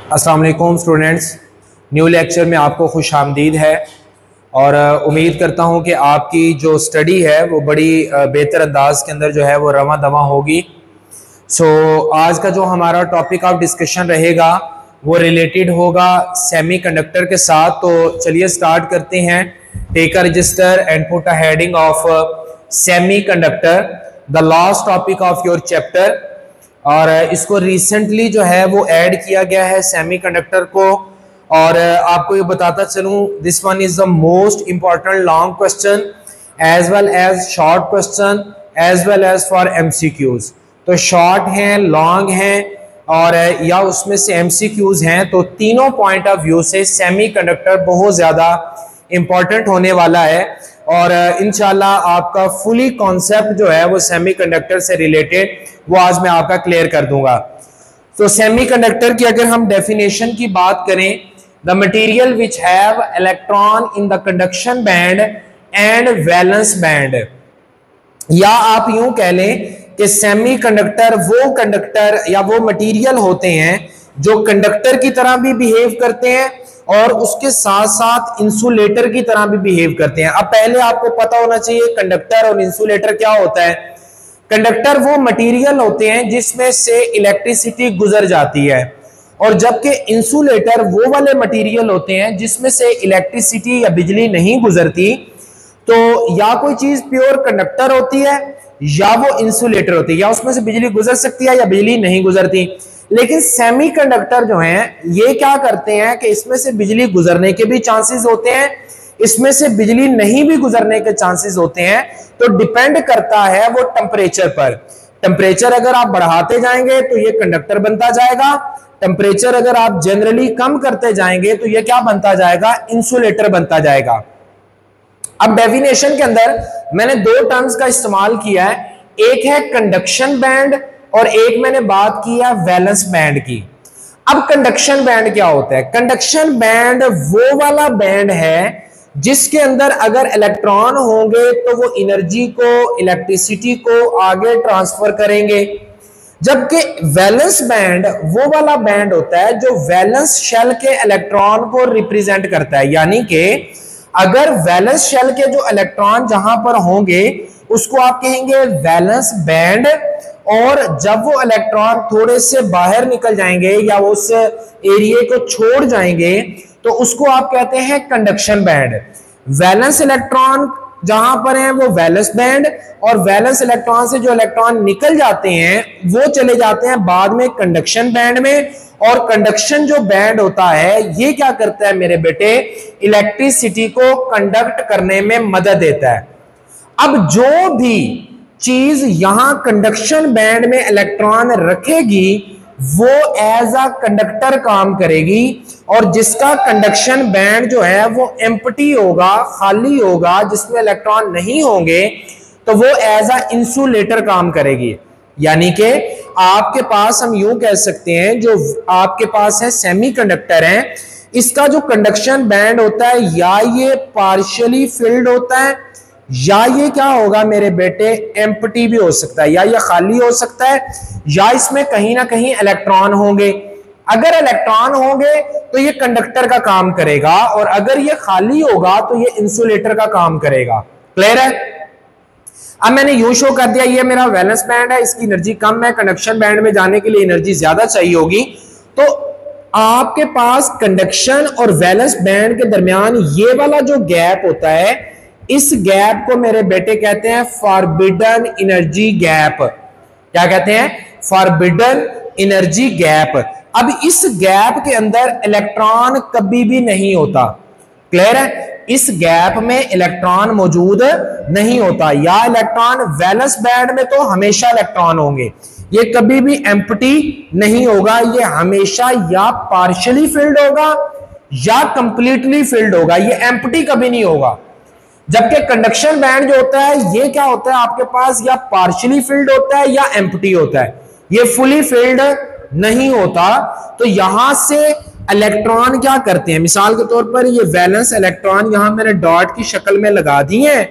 अस्सलाम वालेकुम students, new lecture में आपको खुश आमदीद है और उम्मीद करता हूँ कि आपकी जो स्टडी है वो बड़ी बेहतर अंदाज के अंदर जो है वो रवां दवा होगी। आज का जो हमारा टॉपिक ऑफ डिस्कशन रहेगा वो रिलेटेड होगा सेमीकंडक्टर के साथ। तो चलिए स्टार्ट करते हैं। Take a register and put a heading of semiconductor, the last topic of your chapter. और इसको रिसेंटली जो है वो ऐड किया गया है सेमीकंडक्टर को। और आपको ये बताता चलूं, this one is the most important long question as well as short question as well as for MCQs. तो शॉर्ट हैं, लॉन्ग हैं और या उसमें से एमसीक्यूज हैं। तो तीनों पॉइंट ऑफ व्यू से सेमीकंडक्टर बहुत ज्यादा इंपॉर्टेंट होने वाला है और इंशाल्लाह आपका फुली कॉन्सेप्ट जो है वो सेमीकंडक्टर से रिलेटेड वो आज मैं आपका क्लियर कर दूंगा। तो सेमीकंडक्टर की अगर हम डेफिनेशन की बात करें, the material which have electron in the conduction band and valence band, या आप यूं कह लें कि सेमीकंडक्टर वो कंडक्टर या वो मटेरियल होते हैं जो कंडक्टर की तरह भी बिहेव करते हैं और उसके साथ साथ इंसुलेटर की तरह भी बिहेव करते हैं। अब पहले आपको पता होना चाहिए कंडक्टर और इंसुलेटर क्या होता है। कंडक्टर वो मटेरियल होते हैं जिसमें से इलेक्ट्रिसिटी गुजर जाती है, और जबकि इंसुलेटर वो वाले मटेरियल होते हैं जिसमें से इलेक्ट्रिसिटी या बिजली नहीं गुजरती। तो या कोई चीज प्योर कंडक्टर होती है या वो इंसुलेटर होती है, या उसमें से बिजली गुजर सकती है या बिजली नहीं गुजरती। लेकिन सेमीकंडक्टर जो हैं ये क्या करते हैं कि इसमें से बिजली गुजरने के भी चांसेस होते हैं, इसमें से बिजली नहीं भी गुजरने के चांसेस होते हैं। तो डिपेंड करता है वो टेम्परेचर पर। टेम्परेचर अगर आप बढ़ाते जाएंगे तो ये कंडक्टर बनता जाएगा, टेम्परेचर अगर आप जनरली कम करते जाएंगे तो ये क्या बनता जाएगा, इंसुलेटर बनता जाएगा। अब डेफिनेशन के अंदर मैंने दो टर्म्स का इस्तेमाल किया है, एक है कंडक्शन बैंड और एक मैंने बात की है वैलेंस बैंड की। अब कंडक्शन बैंड क्या होता है? कंडक्शन बैंड वो वाला बैंड है जिसके अंदर अगर इलेक्ट्रॉन होंगे तो वो एनर्जी को, इलेक्ट्रिसिटी को आगे ट्रांसफर करेंगे। जबकि वैलेंस बैंड वो वाला बैंड होता है जो वैलेंस शेल के इलेक्ट्रॉन को रिप्रेजेंट करता है। यानी कि अगर वैलेंस शेल के जो इलेक्ट्रॉन जहां पर होंगे उसको आप कहेंगे वैलेंस बैंड, और जब वो इलेक्ट्रॉन थोड़े से बाहर निकल जाएंगे या उस एरिया को छोड़ जाएंगे तो उसको आप कहते हैं कंडक्शन बैंड। वैलेंस इलेक्ट्रॉन जहां पर है वो वैलेंस बैंड, और वैलेंस इलेक्ट्रॉन से जो इलेक्ट्रॉन निकल जाते हैं वो चले जाते हैं बाद में कंडक्शन बैंड में। और कंडक्शन जो बैंड होता है ये क्या करता है मेरे बेटे, इलेक्ट्रिसिटी को कंडक्ट करने में मदद देता है। अब जो भी चीज यहां कंडक्शन बैंड में इलेक्ट्रॉन रखेगी वो एज अ कंडक्टर काम करेगी, और जिसका कंडक्शन बैंड जो है वो एम्प्टी होगा, खाली होगा, जिसमें इलेक्ट्रॉन नहीं होंगे, तो वो एज अ इंसुलेटर काम करेगी। यानी कि आपके पास हम यूं कह सकते हैं जो आपके पास है सेमीकंडक्टर है, इसका जो कंडक्शन बैंड होता है या ये पार्शियली फिल्ड होता है या ये क्या होगा मेरे बेटे, एम्प्टी भी हो सकता है, या ये खाली हो सकता है, या इसमें कहीं ना कहीं इलेक्ट्रॉन होंगे। अगर इलेक्ट्रॉन होंगे तो ये कंडक्टर का काम करेगा, और अगर ये खाली होगा तो ये इंसुलेटर का काम करेगा। क्लियर है? अब मैंने यू शो कर दिया, ये मेरा वैलेंस बैंड है, इसकी एनर्जी कम है, कंडक्शन बैंड में जाने के लिए एनर्जी ज्यादा चाहिए होगी। तो आपके पास कंडक्शन और वैलेंस बैंड के दरमियान ये वाला जो गैप होता है, इस गैप को मेरे बेटे कहते हैं फॉरबिडन एनर्जी गैप। क्या कहते हैं? Forbidden energy gap. अब इस गैप के अंदर इलेक्ट्रॉन कभी भी नहीं होता। क्लियर है? इस गैप में इलेक्ट्रॉन मौजूद नहीं होता, या इलेक्ट्रॉन वैलेंस बैंड में तो हमेशा इलेक्ट्रॉन होंगे, ये कभी भी एम्प्टी नहीं होगा, ये हमेशा या पार्शियली फिल्ड होगा या कंप्लीटली फिल्ड होगा, ये एम्प्टी कभी नहीं होगा। जबकि कंडक्शन बैंड जो होता है ये क्या होता है आपके पास, या पार्शियली फिल्ड होता है या एम्प्टी होता है, ये फुली फिल्ड नहीं होता। तो यहां से इलेक्ट्रॉन क्या करते हैं, मिसाल के तौर पर ये वैलेंस इलेक्ट्रॉन यहां मैंने डॉट की शक्ल में लगा दी है,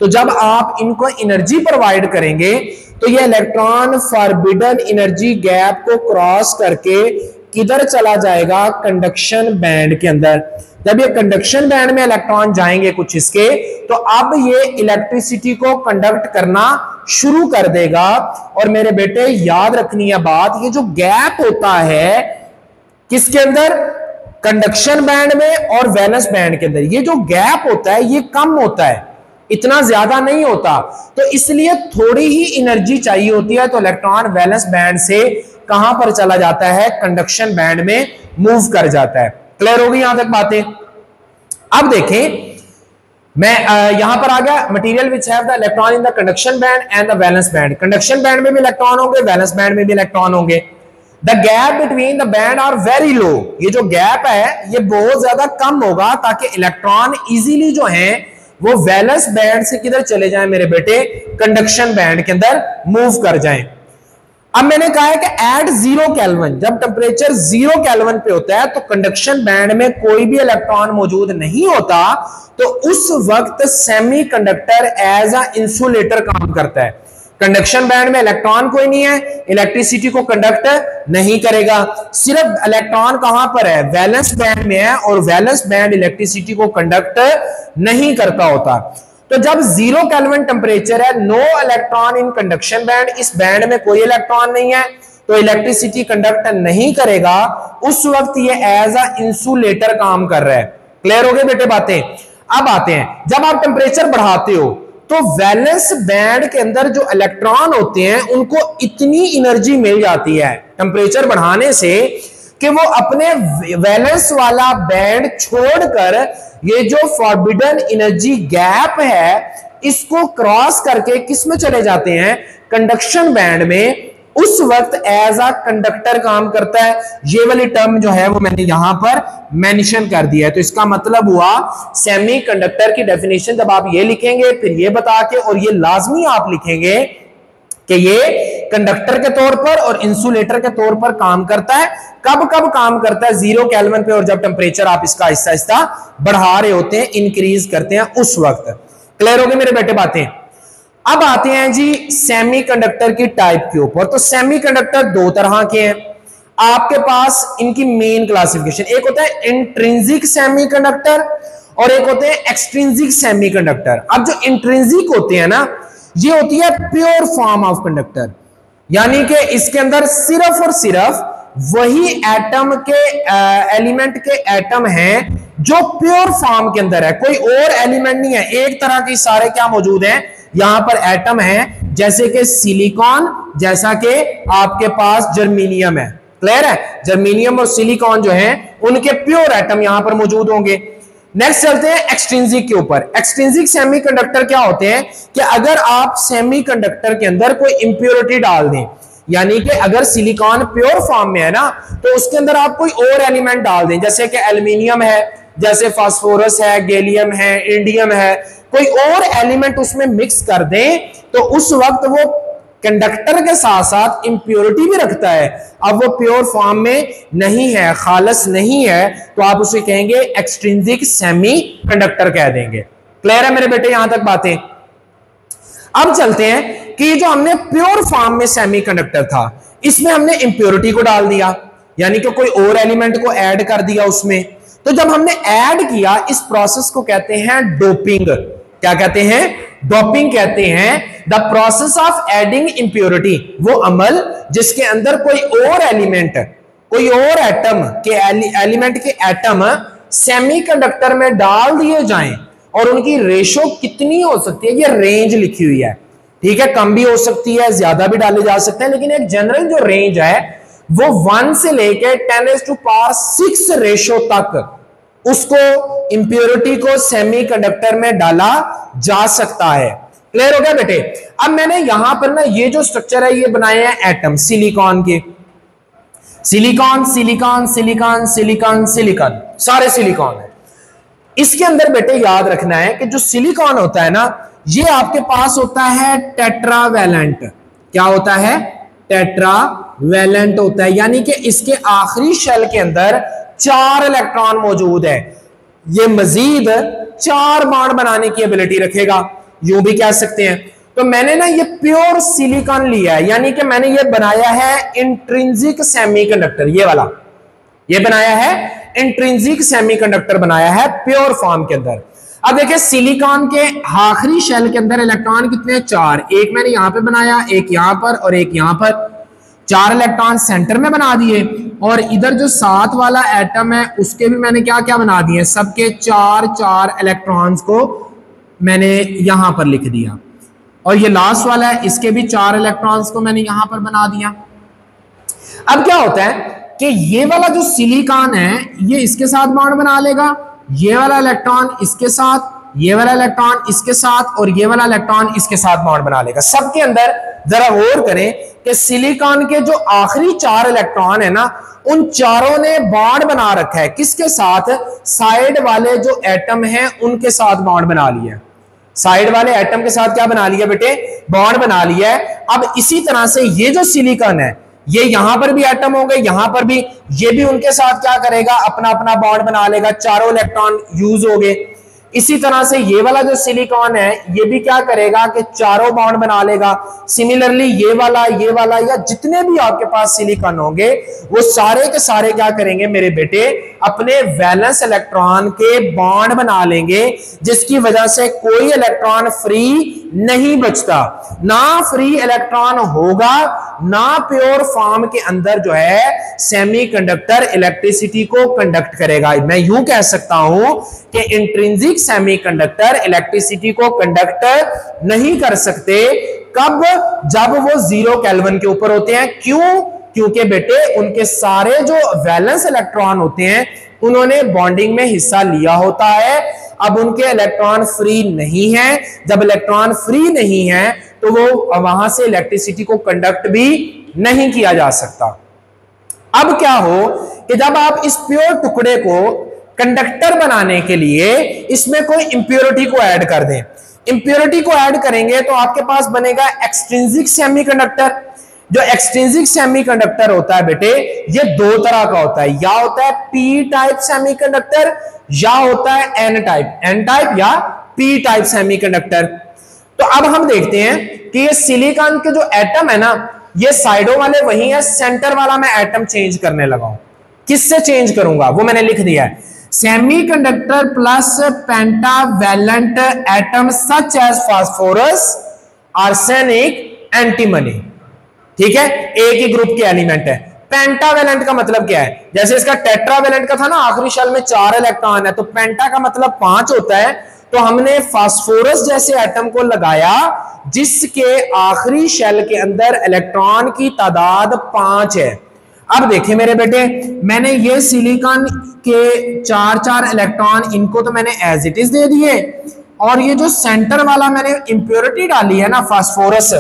तो जब आप इनको एनर्जी प्रोवाइड करेंगे तो ये इलेक्ट्रॉन फॉरबिडन एनर्जी गैप को क्रॉस करके किधर चला जाएगा, कंडक्शन बैंड के अंदर। जब ये कंडक्शन बैंड में इलेक्ट्रॉन जाएंगे कुछ इसके, तो अब ये इलेक्ट्रिसिटी को कंडक्ट करना शुरू कर देगा। और मेरे बेटे याद रखनी है बात, ये जो गैप होता है किसके अंदर, कंडक्शन बैंड में और वैलेंस बैंड के अंदर, ये जो गैप होता है ये कम होता है, इतना ज्यादा नहीं होता। तो इसलिए थोड़ी ही एनर्जी चाहिए होती है, तो इलेक्ट्रॉन वैलेंस बैंड से कहां पर चला जाता है, कंडक्शन बैंड में मूव कर जाता है। क्लियर होगी यहां तक बातें। अब देखें, मैं यहां पर आ गया, material which have the electron in the conduction band and the valence band. Conduction band में भी इलेक्ट्रॉन होंगे, वैलेंस बैंड में भी इलेक्ट्रॉन होंगे। The gap between the band are very low, ये जो गैप है ये बहुत ज्यादा कम होगा, ताकि इलेक्ट्रॉन इजीली जो है वो वैलेंस बैंड से किधर चले जाएं मेरे बेटे, कंडक्शन बैंड के अंदर मूव कर जाएं। अब मैंने कहा है कि एट 0 केल्विन, जब टेम्परेचर 0 केल्विन पे होता है तो कंडक्शन बैंड में कोई भी इलेक्ट्रॉन मौजूद नहीं होता, तो उस वक्त सेमीकंडक्टर एज अ इंसुलेटर काम करता है। कंडक्शन बैंड में इलेक्ट्रॉन कोई नहीं है, इलेक्ट्रिसिटी को कंडक्ट नहीं करेगा। सिर्फ इलेक्ट्रॉन कहां पर है, वैलेंस बैंड में है, और वैलेंस बैंड इलेक्ट्रिसिटी को कंडक्ट नहीं करता होता। तो जब 0 केल्विन टेम्परेचर है, no electron in conduction band, इस बैंड में कोई इलेक्ट्रॉन नहीं है, तो इलेक्ट्रिसिटी कंडक्ट नहीं करेगा, उस वक्त ये एज अ इंसुलेटर काम कर रहा है। क्लियर हो गए बेटे बातें। अब आते हैं, जब आप टेम्परेचर बढ़ाते हो तो वैलेंस बैंड के अंदर जो इलेक्ट्रॉन होते हैं उनको इतनी एनर्जी मिल जाती है टेम्परेचर बढ़ाने से कि वो अपने वैलेंस वाला बैंड छोड़कर ये जो फॉरबिडन एनर्जी गैप है इसको क्रॉस करके किस में चले जाते हैं, कंडक्शन बैंड में। उस वक्त एज अ कंडक्टर काम करता है। ये वाली टर्म जो है वो मैंने यहां पर मेंशन कर दिया है। तो इसका मतलब हुआ सेमीकंडक्टर की डेफिनेशन जब आप ये लिखेंगे फिर ये बता के, और ये लाजमी आप लिखेंगे कि ये कंडक्टर के तौर पर और इंसुलेटर के तौर पर काम करता है। कब कब काम करता है, 0 केल्विन पे, और जब टेम्परेचर आप इसका आहिस्ता आहिस्ता बढ़ा रहे होते हैं, इंक्रीज करते हैं उस वक्त। क्लियर हो गई मेरे बेटे बातें। अब आते हैं जी सेमीकंडक्टर की टाइप के ऊपर। तो सेमीकंडक्टर दो तरह के हैं आपके पास, इनकी मेन क्लासिफिकेशन, एक होता है इंट्रिंसिक सेमीकंडक्टर और एक होते हैं एक्सट्रिंसिक सेमीकंडक्टर। अब जो इंट्रिंसिक होते हैं ना, ये होती है प्योर फॉर्म ऑफ कंडक्टर, यानी कि इसके अंदर सिर्फ और सिर्फ वही एटम के एलिमेंट के एटम हैं जो प्योर फॉर्म के अंदर है, कोई और एलिमेंट नहीं है। एक तरह के सारे क्या मौजूद हैं यहां पर एटम है, जैसे कि सिलिकॉन, जैसा कि आपके पास जर्मेनियम है। क्लियर है, जर्मेनियम और सिलिकॉन जो है उनके प्योर एटम यहां पर मौजूद होंगे। नेक्स्ट चलते हैं एक्सट्रिंसिक के ऊपर। एक्सट्रिंसिक सेमीकंडक्टर क्या होते हैं कि अगर आप सेमीकंडक्टर के अंदर कोई इंप्योरिटी डाल दें, यानी कि अगर सिलिकॉन प्योर फॉर्म में है ना, तो उसके अंदर आप कोई और एलिमेंट डाल दें, जैसे कि एल्यूमिनियम है, जैसे फास्फोरस है, गैलियम है, इंडियम है, कोई और एलिमेंट उसमें मिक्स कर दें, तो उस वक्त वो कंडक्टर के साथ साथ इंप्योरिटी भी रखता है। अब वो प्योर फॉर्म में नहीं है, खालस नहीं है, तो आप उसे कहेंगे एक्सट्रिंसिक सेमीकंडक्टर कह देंगे। क्लियर है मेरे बेटे यहां तक बातें। अब चलते हैं कि जो हमने प्योर फॉर्म में सेमीकंडक्टर था, इसमें हमने इंप्योरिटी को डाल दिया, यानी कि कोई और एलिमेंट को ऐड कर दिया उसमें। तो जब हमने ऐड किया, इस प्रोसेस को कहते हैं डोपिंग। क्या कहते हैं, डोपिंग कहते हैं। The process of adding impurity, वो अमल जिसके अंदर कोई और एलिमेंट, कोई और एटम के एलिमेंट के एटम सेमीकंडक्टर में डाल दिए जाएं, और उनकी रेशो कितनी हो सकती है, ये रेंज लिखी हुई है। ठीक है, कम भी हो सकती है, ज्यादा भी डाले जा सकते हैं, लेकिन एक जनरल जो रेंज है वो 1 से लेकर 10⁻⁶ रेशो तक उसको इंप्योरिटी को सेमीकंडक्टर में डाला जा सकता है। क्लियर हो गया बेटे। अब मैंने यहां पर ना ये जो स्ट्रक्चर है ये बनाए हैं एटम सिलिकॉन के, silicon silicon silicon silicon silicon, सारे सिलिकॉन है। इसके अंदर बेटे याद रखना है कि जो सिलिकॉन होता है ना, ये आपके पास होता है टेट्रावैलेंट। क्या होता है, टेट्रावैलेंट होता है, यानी कि इसके आखिरी शेल के अंदर 4 इलेक्ट्रॉन मौजूद है। ये मजीद 4 बॉन्ड बनाने की एबिलिटी रखेगा, यूं भी कह सकते हैं। तो मैंने ना ये प्योर सिलिकॉन लिया है, यानी कि मैंने ये बनाया है इंट्रिंसिक सेमीकंडक्टर, ये वाला ये बनाया है इंट्रिंसिक सेमीकंडक्टर, बनाया है प्योर फॉर्म के अंदर। अब देखिए सिलिकॉन के आखिरी शेल के अंदर इलेक्ट्रॉन कितने, 4। एक मैंने यहां पे बनाया, एक यहां पर और एक यहां पर, 4 इलेक्ट्रॉन सेंटर में बना दिए। और इधर जो 7 वाला एटम है उसके भी मैंने क्या क्या बना दिए, सबके 4 इलेक्ट्रॉन्स को मैंने यहां पर लिख दिया। और ये लास्ट वाला है, इसके भी 4 इलेक्ट्रॉन्स को मैंने यहां पर बना दिया। अब क्या होता है कि ये वाला जो सिलिकॉन है ये इसके साथ बॉन्ड बना लेगा, ये वाला इलेक्ट्रॉन इसके साथ, ये वाला इलेक्ट्रॉन इसके साथ और ये वाला इलेक्ट्रॉन इसके साथ बॉन्ड बना लेगा। सबके अंदर जरा गौर करें कि सिलिकॉन के जो आखिरी 4 इलेक्ट्रॉन है ना, उन चारों ने बॉन्ड बना रखा है किसके साथ, साइड वाले जो एटम हैं उनके साथ बॉन्ड बना लिया। साइड वाले एटम के साथ क्या बना लिया बेटे, बॉन्ड बना लिया है। अब इसी तरह से ये जो सिलिकॉन है, ये यहां पर भी एटम होंगे, यहां पर भी, ये भी उनके साथ क्या करेगा, अपना अपना बॉन्ड बना लेगा, चारों इलेक्ट्रॉन यूज हो गए। इसी तरह से ये वाला जो सिलिकॉन है ये भी क्या करेगा कि चारों बॉन्ड बना लेगा। सिमिलरली ये वाला या जितने भी आपके पास सिलिकॉन होंगे वो सारे के सारे क्या करेंगे मेरे बेटे, अपने वैलेंस इलेक्ट्रॉन के बॉन्ड बना लेंगे, जिसकी वजह से कोई इलेक्ट्रॉन फ्री नहीं बचता। ना फ्री इलेक्ट्रॉन होगा, ना प्योर फॉर्म के अंदर जो है सेमीकंडक्टर इलेक्ट्रिसिटी को कंडक्ट करेगा। मैं यूं कह सकता हूं कि इंट्रिंसिक सेमीकंडक्टर इलेक्ट्रिसिटी को कंडक्ट नहीं कर सकते। कब, जब वो 0 केल्विन के ऊपर होते हैं। क्यों? क्योंकि बेटे उनके सारे जो वैलेंस इलेक्ट्रॉन होते हैं उन्होंने बॉन्डिंग में हिस्सा लिया होता है। अब उनके इलेक्ट्रॉन फ्री नहीं है। जब इलेक्ट्रॉन फ्री नहीं है तो वो वहां से इलेक्ट्रिसिटी को कंडक्ट भी नहीं किया जा सकता। अब क्या हो कि जब आप इस प्योर टुकड़े को कंडक्टर बनाने के लिए इसमें कोई इंप्योरिटी को ऐड कर दें, इंप्योरिटी को ऐड करेंगे तो आपके पास बनेगा एक्सट्रिंसिक सेमीकंडक्टर। जो एक्सट्रिंसिक सेमीकंडक्टर होता है बेटे ये 2 तरह का होता है, या होता है पी टाइप सेमीकंडक्टर या होता है एन टाइप या पी टाइप सेमीकंडक्टर। तो अब हम देखते हैं कि ये सिलिकॉन के जो एटम है ना, ये साइडों वाले वही है, सेंटर वाला मैं एटम चेंज करने लगा हूं। किससे चेंज करूंगा वो मैंने लिख दिया है, semiconductor plus pentavalent atom such as phosphorus, arsenic, antimony. ठीक है, एक ही ग्रुप के एलिमेंट है। पेंटावैलेंट का मतलब क्या है, जैसे इसका टेट्रावैलेंट का था ना, आखिरी शेल में 4 इलेक्ट्रॉन है, तो पेंटा का मतलब 5 होता है। तो हमने फास्फोरस जैसे एटम को लगाया जिसके आखिरी शेल के अंदर इलेक्ट्रॉन की तादाद 5 है। अब देखिए मेरे बेटे, मैंने ये सिलिकॉन के 4 इलेक्ट्रॉन इनको तो मैंने एज इट इज दे दिए, और ये जो सेंटर वाला मैंने इंप्योरिटी डाली है ना फास्फोरस,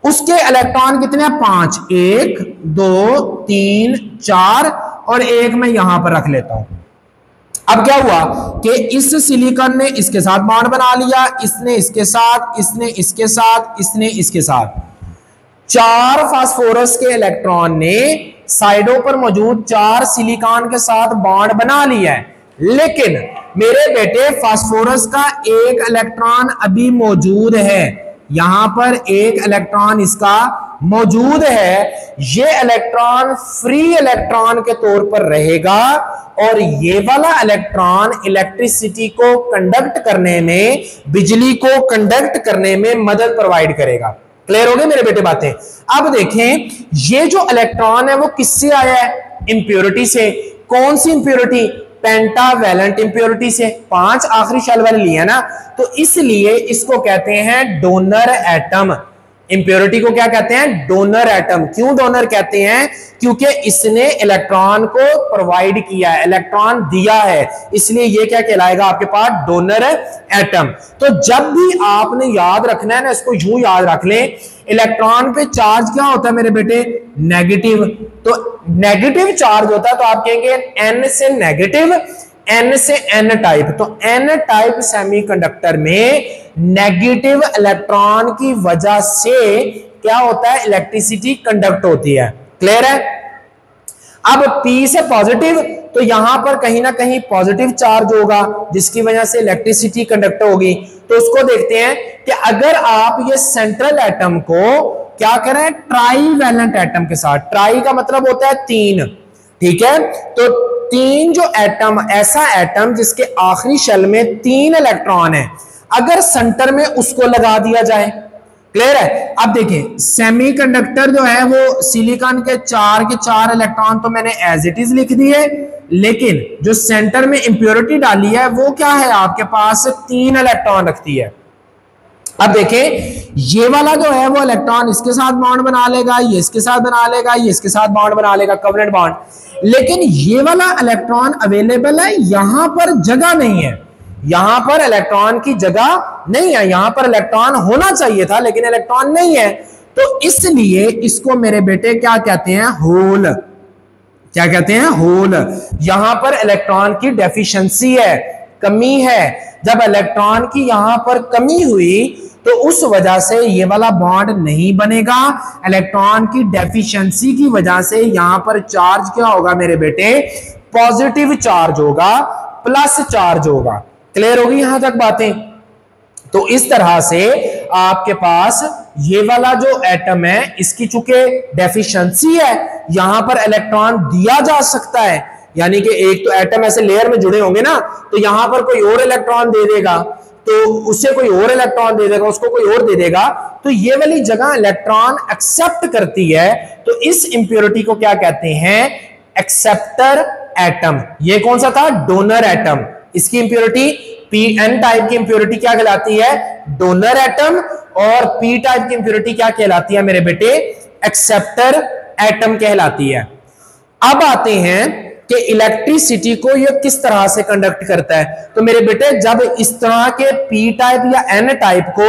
उसके इलेक्ट्रॉन कितने हैं, 5, 1 2 3 4 और एक मैं यहां पर रख लेता हूं। अब क्या हुआ कि इस सिलिकॉन ने इसके साथ बॉन्ड बना लिया, इसने इसके साथ, इसने इसके साथ, इसने इसके साथ। 4 फास्फोरस के इलेक्ट्रॉन ने साइडों पर मौजूद 4 सिलिकॉन के साथ बॉन्ड बना लिया है, लेकिन मेरे बेटे फास्फोरस का एक इलेक्ट्रॉन अभी मौजूद है, यहां पर एक इलेक्ट्रॉन इसका मौजूद है। ये इलेक्ट्रॉन फ्री इलेक्ट्रॉन के तौर पर रहेगा और ये वाला इलेक्ट्रॉन इलेक्ट्रिसिटी को कंडक्ट करने में, बिजली को कंडक्ट करने में मदद प्रोवाइड करेगा। क्लियर हो गए मेरे बेटे बातें? अब देखें, ये जो इलेक्ट्रॉन है वो किससे आया है, इंप्योरिटी से। कौन सी इंप्योरिटी, पेंटावैलेंट इंप्योरिटी से। 5 आखिरी शेल वाले लिए ना, तो इसलिए इसको कहते हैं डोनर एटम। इंप्योरिटी को क्या कहते हैं, डोनर एटम। क्यों डोनर कहते हैं, क्योंकि इसने इलेक्ट्रॉन को प्रोवाइड किया है, इलेक्ट्रॉन दिया है, इसलिए ये क्या कहलाएगा आपके पास, डोनर एटम। तो जब भी आपने याद रखना है ना, इसको यूं याद रख लें, इलेक्ट्रॉन पे चार्ज क्या होता है मेरे बेटे, नेगेटिव। तो नेगेटिव चार्ज होता है तो आप कहेंगे एन से नेगेटिव, एन से एन टाइप। तो एन टाइप सेमीकंडक्टर में नेगेटिव इलेक्ट्रॉन की वजह से क्या होता है, इलेक्ट्रिसिटी कंडक्ट होती है। क्लियर है? अब P से पॉजिटिव, तो यहां पर कहीं ना कहीं पॉजिटिव चार्ज होगा जिसकी वजह से इलेक्ट्रिसिटी कंडक्ट होगी। तो उसको देखते हैं कि अगर आप ये सेंट्रल एटम को क्या करें, ट्राईवैलेंट एटम के साथ, ट्राई का मतलब होता है 3, ठीक है, तो 3 जो एटम, ऐसा एटम जिसके आखिरी शेल में 3 इलेक्ट्रॉन है, अगर सेंटर में उसको लगा दिया जाए, क्लियर है। अब देखिए सेमीकंडक्टर जो है वो सिलिकॉन के 4 इलेक्ट्रॉन तो मैंने एज इट इज लिख दिए, लेकिन जो सेंटर में इंप्योरिटी डाली है वो क्या है, आपके पास 3 इलेक्ट्रॉन रखती है। अब देखें ये वाला जो है वो इलेक्ट्रॉन इसके साथ बॉन्ड बना लेगा, ये इसके साथ बना लेगा, ये इसके साथ बॉन्ड बना लेगा, कोवेलेंट बॉन्ड। लेकिन ये वाला इलेक्ट्रॉन अवेलेबल है, यहां पर जगह नहीं है, यहां पर इलेक्ट्रॉन की जगह नहीं है, यहां पर इलेक्ट्रॉन होना चाहिए था लेकिन इलेक्ट्रॉन नहीं है, तो इसलिए इसको मेरे बेटे क्या कहते हैं, होल। क्या कहते हैं, होल। यहां पर इलेक्ट्रॉन की डेफिशिएंसी है, कमी है। जब इलेक्ट्रॉन की यहां पर कमी हुई तो उस वजह से ये वाला बॉन्ड नहीं बनेगा, इलेक्ट्रॉन की डेफिशिएंसी की वजह से यहां पर चार्ज क्या होगा मेरे बेटे, पॉजिटिव चार्ज होगा, प्लस चार्ज होगा। क्लियर होगी यहां तक बातें। तो इस तरह से आपके पास ये वाला जो एटम है इसकी चूंकि डेफिशिएंसी है, यहां पर इलेक्ट्रॉन दिया जा सकता है, यानी कि एक तो एटम ऐसे लेयर में जुड़े होंगे ना, तो यहां पर कोई और इलेक्ट्रॉन दे देगा, तो उससे कोई और इलेक्ट्रॉन दे देगा, उसको कोई और दे देगा, तो ये वाली जगह इलेक्ट्रॉन एक्सेप्ट करती है, तो इस इंप्योरिटी को क्या कहते हैं, एक्सेप्टर एटम। ये कौन सा था, डोनर एटम। इसकी इंप्योरिटी Pn टाइप की इंप्योरिटी क्या कहलाती है, डोनर एटम, और P टाइप की इंप्योरिटी क्या कहलाती है मेरे बेटे, एक्सेप्टर एटम कहलाती है। अब आते हैं कि इलेक्ट्रिसिटी को ये किस तरह से कंडक्ट करता है। तो मेरे बेटे जब इस तरह के P टाइप या N टाइप को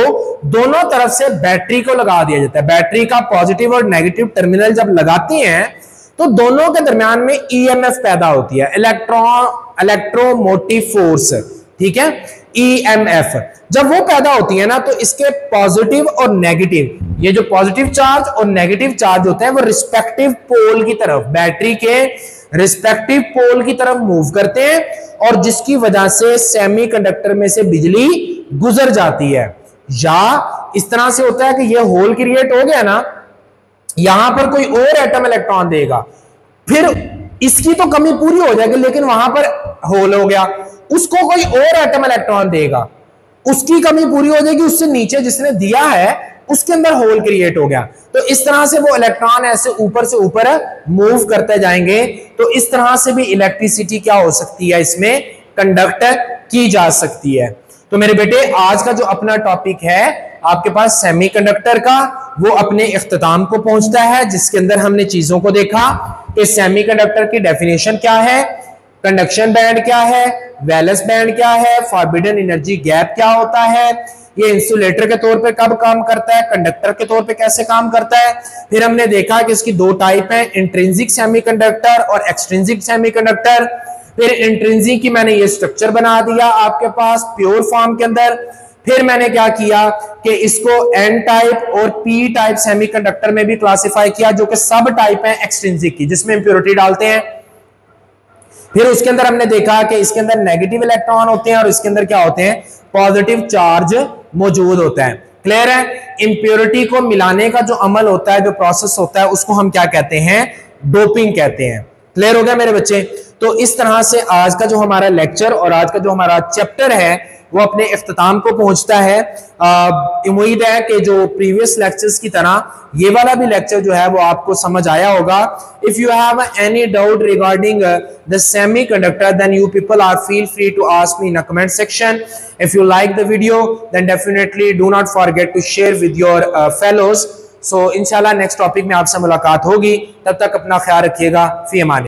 दोनों तरफ से बैटरी को लगा दिया जाता है, बैटरी का पॉजिटिव और नेगेटिव टर्मिनल जब लगाते हैं तो दोनों के दरमियान में ईएमएफ पैदा होती है, इलेक्ट्रोमोटिव फोर्स, ठीक है, ईएमएफ। जब वो पैदा होती है ना तो इसके पॉजिटिव और नेगेटिव, ये जो पॉजिटिव चार्ज और नेगेटिव चार्ज होते हैं वो रिस्पेक्टिव पोल की तरफ, बैटरी के रिस्पेक्टिव पोल की तरफ मूव करते हैं, और जिसकी वजह से सेमीकंडक्टर में से बिजली गुजर जाती है। या इस तरह से होता है कि ये होल क्रिएट हो गया ना, यहां पर कोई और एटम इलेक्ट्रॉन देगा, फिर इसकी तो कमी पूरी हो जाएगी, लेकिन वहां पर होल हो गया, उसको कोई और एटम इलेक्ट्रॉन देगा, उसकी कमी पूरी हो जाएगी, उससे नीचे जिसने दिया है उसके अंदर होल क्रिएट हो गया। तो इस तरह से वो इलेक्ट्रॉन ऐसे ऊपर से ऊपर मूव करते जाएंगे। तो इस तरह से भी इलेक्ट्रिसिटी क्या हो सकती है, इसमें कंडक्ट की जा सकती है। तो मेरे बेटे आज का जो अपना टॉपिक है आपके पास सेमीकंडक्टर का, वो अपने इख्तिताम को पहुंचता है, जिसके अंदर हमने चीजों को देखा कि सेमीकंडक्टर की डेफिनेशन क्या है, कंडक्शन बैंड क्या है, वैलेंस बैंड क्या है, फॉरबिडन एनर्जी गैप क्या होता है, ये इंसुलेटर के तौर पे कब काम करता है, कंडक्टर के तौर पे कैसे काम करता है। फिर हमने देखा कि इसकी 2 टाइप है, इंट्रिंसिक सेमीकंडक्टर और एक्सट्रिंसिक सेमीकंडक्टर। फिर इंट्रिंसिक की मैंने ये स्ट्रक्चर बना दिया आपके पास प्योर फॉर्म के अंदर। फिर मैंने क्या किया कि इसको एन टाइप और पी टाइप सेमीकंडक्टर में भी क्लासिफाई किया, जो कि सब टाइप है एक्सट्रिंसिक की, जिसमें इंप्योरिटी डालते हैं। फिर उसके अंदर हमने देखा कि इसके अंदर नेगेटिव इलेक्ट्रॉन होते हैं और इसके अंदर क्या होते हैं, पॉजिटिव चार्ज मौजूद होता है। क्लियर है। इंप्योरिटी को मिलाने का जो अमल होता है, जो प्रोसेस होता है, उसको हम क्या कहते हैं, डोपिंग कहते हैं। क्लियर हो गया मेरे बच्चे। तो इस तरह से आज का जो हमारा लेक्चर और आज का जो हमारा चैप्टर है वो अपने इख्तिताम को पहुंचता है। उम्मीद है कि जो प्रीवियस लेक्चर्स की तरह ये वाला भी लेक्चर जो है वो आपको समझ आया होगा। If you have any doubt regarding the semiconductor then you people are feel free to ask me in the comment section. If you like the video then definitely do not forget to share with your fellows. So इंशाल्लाह next topic में आपसे मुलाकात होगी, तब तक अपना ख्याल रखिएगा। फी अमान।